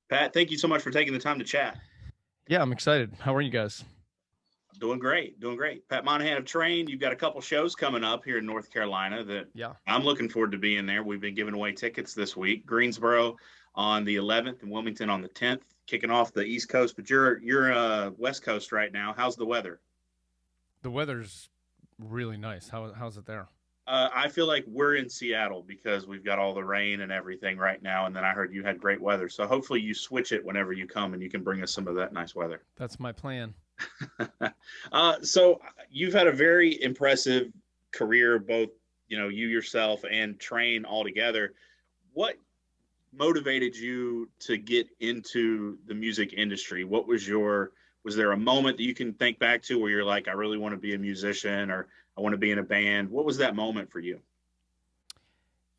Pat, thank you so much for taking the time to chat. Yeah, I'm excited. How are you guys? Doing great, doing great. Pat Monahan of Train, you've got a couple shows coming up here in North Carolina that Yeah. I'm looking forward to being there. We've been giving away tickets this week. Greensboro on the 11th and Wilmington on the 10th, kicking off the East Coast. But you're West Coast right now. How's the weather? The weather's really nice. How's it there? I feel like we're in Seattle because we've got all the rain and everything right now. And then I heard you had great weather, so hopefully you switch it whenever you come and you can bring us some of that nice weather. That's my plan. So you've had a very impressive career, both you yourself and Train all together. What motivated you to get into the music industry? Was there a moment that you can think back to where you're like, I really want to be a musician or I want to be in a band? What was that moment for you?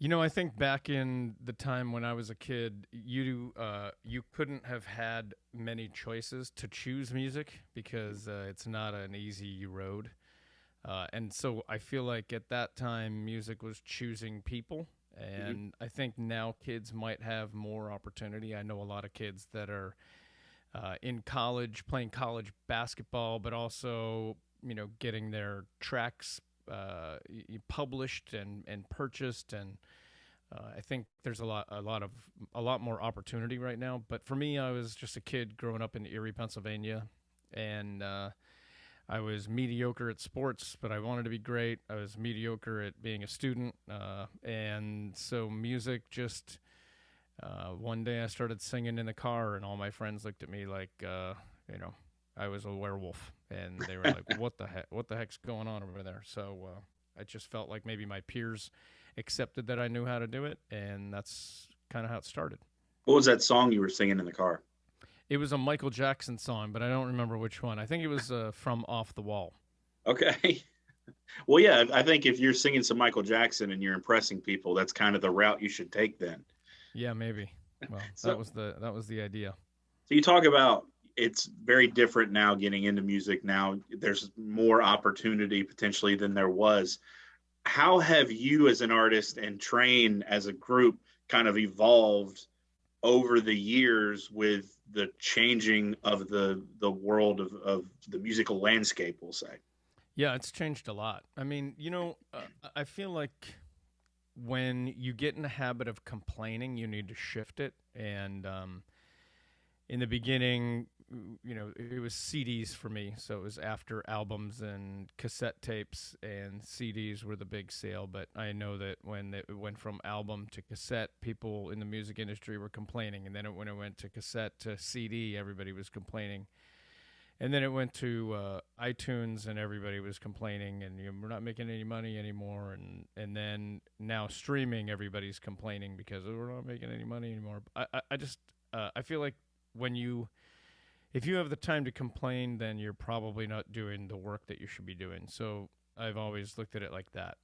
I think back in the time when I was a kid, you couldn't have had many choices to choose music because it's not an easy road. And so I feel like at that time, music was choosing people. Mm-hmm. And I think now kids might have more opportunity. I know a lot of kids that are in college, playing college basketball, but also getting their tracks published and purchased, and I think there's a lot more opportunity right now. But for me, I was just a kid growing up in Erie, Pennsylvania, and I was mediocre at sports, but I wanted to be great. I was mediocre at being a student, and so music just one day I started singing in the car, and all my friends looked at me like, you know, I was a werewolf, and they were like, "What the heck? What the heck's going on over there?" So I just felt like maybe my peers accepted that I knew how to do it, and that's kind of how it started. What was that song you were singing in the car? It was a Michael Jackson song, but I don't remember which one. I think it was from Off the Wall. Okay. Well, yeah, I think if you're singing some Michael Jackson and you're impressing people, that's kind of the route you should take then. Yeah, maybe. Well, So, that was the idea. so you talk about it's very different now getting into music now. There's more opportunity potentially than there was. How have you as an artist and Train as a group kind of evolved over the years with the changing of the world of the musical landscape, we'll say? Yeah, it's changed a lot. I mean, I feel like when you get in the habit of complaining, you need to shift it. And in the beginning, it was CDs for me. So it was after albums and cassette tapes, and CDs were the big sale. But I know that when it went from album to cassette, people in the music industry were complaining. And then when it went to cassette to CD, everybody was complaining. And then it went to iTunes, and everybody was complaining, and we're not making any money anymore. And then now streaming, everybody's complaining because we're not making any money anymore. I just I feel like when you if you have the time to complain, then you're probably not doing the work that you should be doing. So I've always looked at it like that.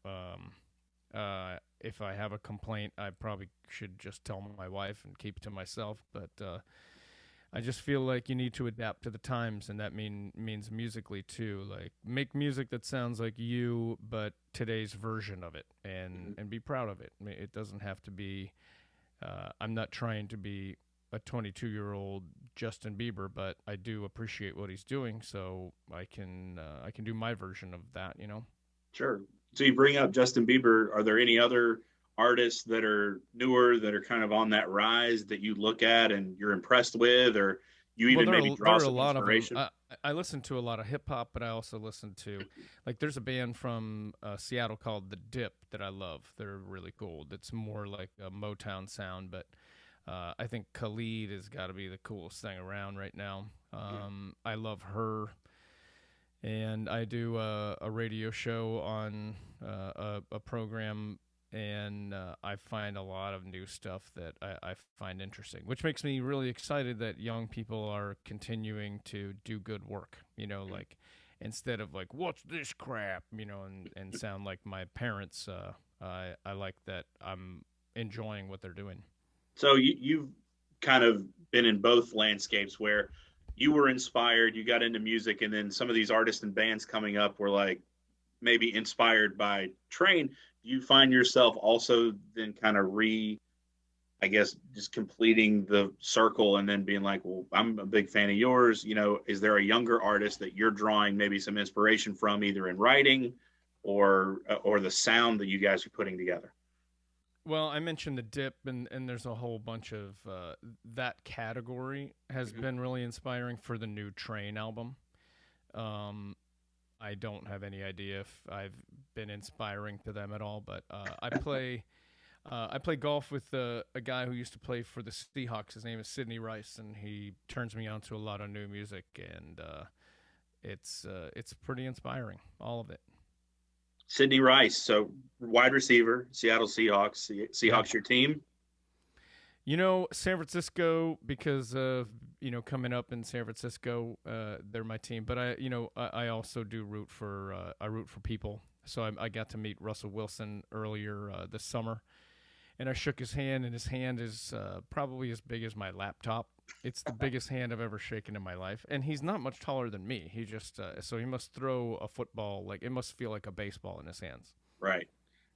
If I have a complaint, I probably should just tell my wife and keep it to myself. But I just feel like you need to adapt to the times, and that means musically too. Like make music that sounds like you, but today's version of it, Mm-hmm. and be proud of it. I mean, it doesn't have to be. I'm not trying to be a 22-year-old Justin Bieber, but I do appreciate what he's doing, so I can do my version of that. Sure. So you bring up Justin Bieber. Are there any other artists that are newer that are kind of on that rise that you look at and you're impressed with, or you Well, even maybe there draw are a some lot of them. inspiration? I listen to a lot of hip hop, but I also listen to like there's a band from Seattle called The Dip that I love. They're really cool. It's more like a Motown sound, but I think Khalid has got to be the coolest thing around right now. Yeah. I love her, and I do a radio show on a program, and I find a lot of new stuff that I find interesting, which makes me really excited that young people are continuing to do good work. Like instead of like what's this crap, and sound like my parents. I like that I'm enjoying what they're doing. So you've kind of been in both landscapes where you were inspired, you got into music, and then some of these artists and bands coming up were like maybe inspired by Train. Do you find yourself also then kind of I guess just completing the circle and then being like, well, I'm a big fan of yours. You know, is there a younger artist that you're drawing maybe some inspiration from, either in writing or the sound that you guys are putting together? Well, I mentioned the dip, and there's a whole bunch of that category has Mm-hmm. been really inspiring for the new Train album. Um, I don't have any idea if I've been inspiring to them at all, but I play golf with a guy who used to play for the Seahawks. His name is Sidney Rice, and he turns me on to a lot of new music, and it's pretty inspiring, all of it. Sidney Rice, so wide receiver, Seattle Seahawks. Yeah, Seahawks, your team. you know San Francisco because of coming up in San Francisco, they're my team. But I also do root for I root for people. So I got to meet Russell Wilson earlier this summer, and I shook his hand, and his hand is probably as big as my laptop. It's the biggest hand I've ever shaken in my life, and he's not much taller than me. He just so he must throw a football like it must feel like a baseball in his hands. Right.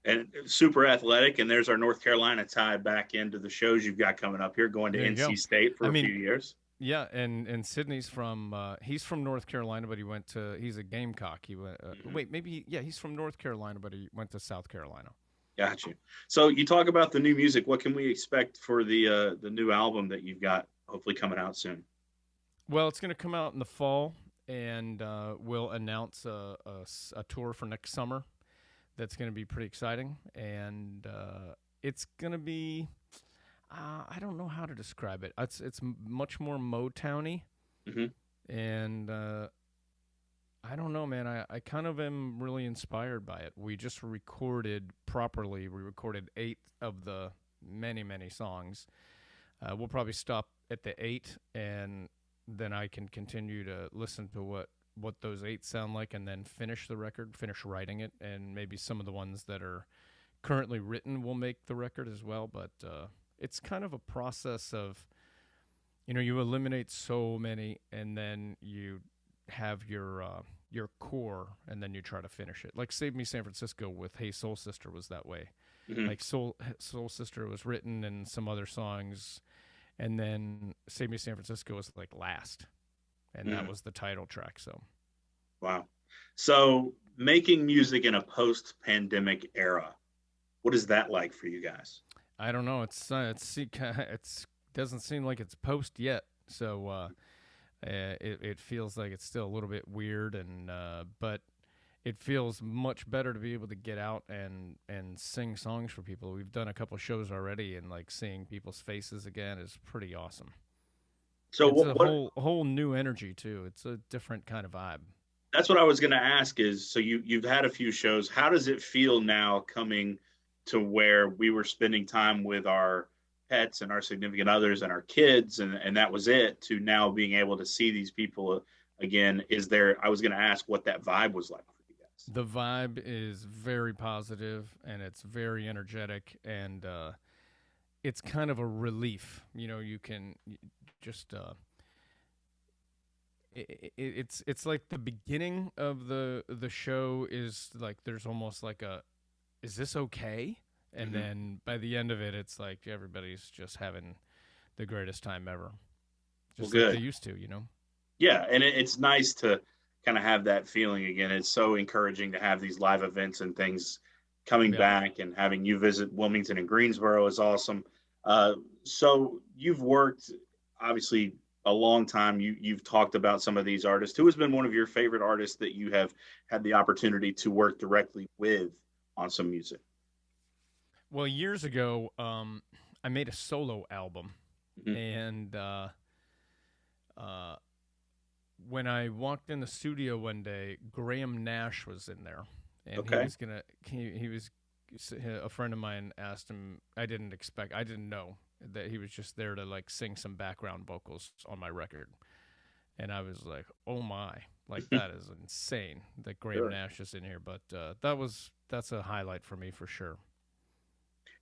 And super athletic. And there's our North Carolina tie back into the shows you've got coming up here, going to There you NC go. State I for a few mean, years. yeah, and Sydney's from he's from North Carolina, but he's a Gamecock. He went Mm-hmm. wait maybe yeah he's from North Carolina, but he went to South Carolina. Got you. So you talk about the new music. What can we expect for the new album that you've got hopefully coming out soon? Well, it's going to come out in the fall, and we'll announce a tour for next summer. That's going to be pretty exciting, and it's going to be I don't know how to describe it. It's much more Motowny, Mm-hmm. and I don't know, man. I kind of am really inspired by it. We just recorded properly. We recorded 8 of the many songs. We'll probably stop at the 8, and then I can continue to listen to what those 8 sound like, and then finish the record, finish writing it, and maybe some of the ones that are currently written will make the record as well. But it's kind of a process of you eliminate so many, and then you have your core, and then you try to finish it. Like Save Me San Francisco with Hey Soul Sister was that way. Mm-hmm. Like Soul Sister was written and some other songs, and then Save Me San Francisco was like last, and that Mm-hmm. was the title track. So Wow. So making music in a post-pandemic era, what is that like for you guys? I don't know. It's doesn't seem like it's post yet. So it feels like it's still a little bit weird, and but it feels much better to be able to get out and sing songs for people. We've done a couple shows already, and like seeing people's faces again is pretty awesome. So It's what a whole new energy too. It's a different kind of vibe. that's what I was going to ask is so you've had a few shows. How does it feel now coming to where we were spending time with our pets and our significant others and our kids and that was it to now being able to see these people again? Is there I was going to ask what that vibe was like for you guys. The vibe is very positive, and it's very energetic, and it's kind of a relief. You can just it's like the beginning of the show is like there's almost like a is this okay? And Mm-hmm. then by the end of it, it's like everybody's just having the greatest time ever, Well, just like they good. used to. Yeah, and it's nice to kind of have that feeling again. It's so encouraging to have these live events and things coming Yeah. back, and having you visit Wilmington and Greensboro is awesome. Uh, so you've worked obviously a long time. You've talked about some of these artists. Who has been one of your favorite artists that you have had the opportunity to work directly with on some music? Well, years ago, I made a solo album, Mhm. and uh, when I walked in the studio one day, Graham Nash was in there, and he Okay. was gonna. He was a friend of mine asked him. I didn't know that he was just there to like sing some background vocals on my record, and I was like, oh my, like that is insane that Graham Sure. Nash is in here. But that's a highlight for me for sure.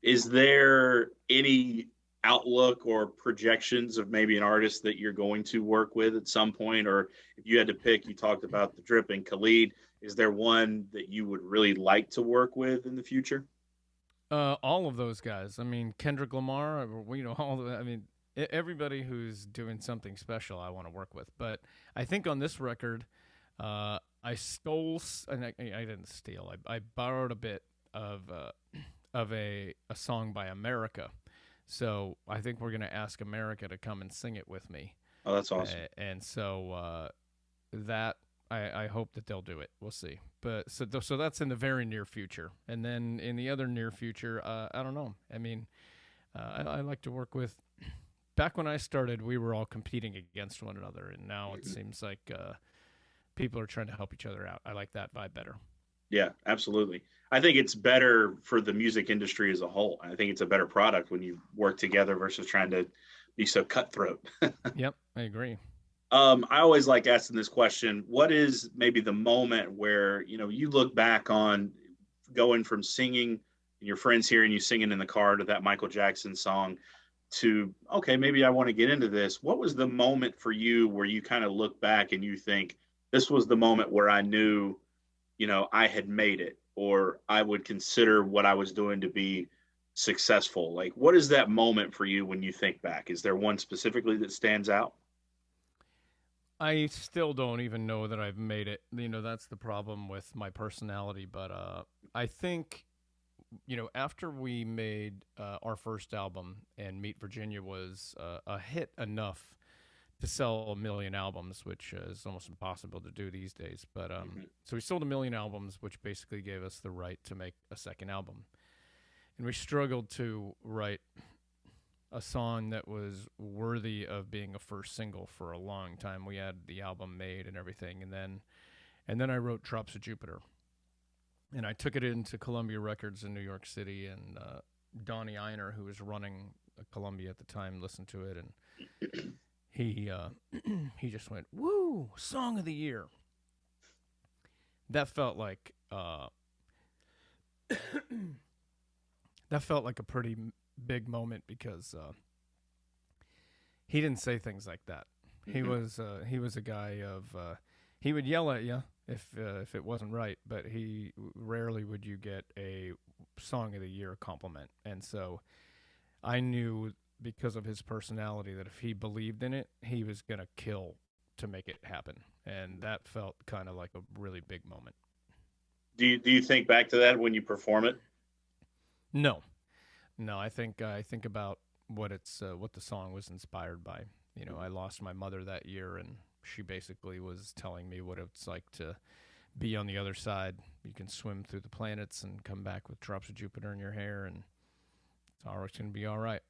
Is there any outlook or projections of maybe an artist that you're going to work with at some point? Or if you had to pick, you talked about the Drip and Khalid. Is there one that you would really like to work with in the future? All of those guys. I mean, Kendrick Lamar. All the. I mean, everybody who's doing something special, I want to work with. But I think on this record, I stole, and I didn't steal. I borrowed a bit of a song by America. So I think we're gonna ask America to come and sing it with me. Oh, that's awesome. And so that I hope that they'll do it. We'll see. But so that's in the very near future, and then in the other near future, I don't know. I mean, I like to work with. Back when I started, we were all competing against one another, and now it seems like people are trying to help each other out. I like that vibe better. Yeah, absolutely. I think it's better for the music industry as a whole. I think it's a better product when you work together versus trying to be so cutthroat. Yep, I agree. I always like asking this question. What is maybe the moment where, you look back on going from singing and your friends hearing you singing in the car to that Michael Jackson song to, okay, maybe I want to get into this. What was the moment for you where you kind of look back and you think, this was the moment where I knew, I had made it, or I would consider what I was doing to be successful? Like, what is that moment for you when you think back? Is there one specifically that stands out? I still don't even know that I've made it. That's the problem with my personality. But I think, after we made our first album and Meet Virginia was a hit enough to sell 1 million albums, which is almost impossible to do these days. But so we sold 1 million albums, which basically gave us the right to make a second album. And we struggled to write a song that was worthy of being a first single for a long time. We had the album made and everything, and then I wrote Drops of Jupiter, and I took it into Columbia Records in New York City, and Donnie Einer, who was running Columbia at the time, listened to it, and he he just went, "Woo, song of the year." That felt like that felt like a pretty big moment because he didn't say things like that. He was a guy of he would yell at you if it wasn't right, but he rarely would you get a song of the year compliment. And so I knew because of his personality that if he believed in it, he was gonna kill to make it happen. And that felt kind of like a really big moment. Do you think back to that when you perform it? No, no, I think about what the song was inspired by. I lost my mother that year, and she basically was telling me what it's like to be on the other side. You can swim through the planets and come back with drops of Jupiter in your hair, and it's always going to be all right.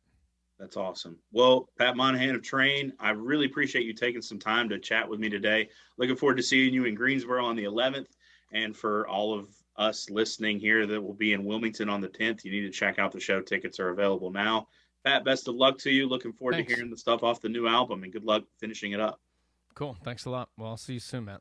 That's awesome. Well, Pat Monahan of Train, I really appreciate you taking some time to chat with me today. Looking forward to seeing you in Greensboro on the 11th. And for all of us listening here that will be in Wilmington on the 10th, you need to check out the show. Tickets are available now. Pat, best of luck to you. Looking forward to Thanks. hearing the stuff off the new album, and good luck finishing it up. Cool. Thanks a lot. Well, I'll see you soon, Matt.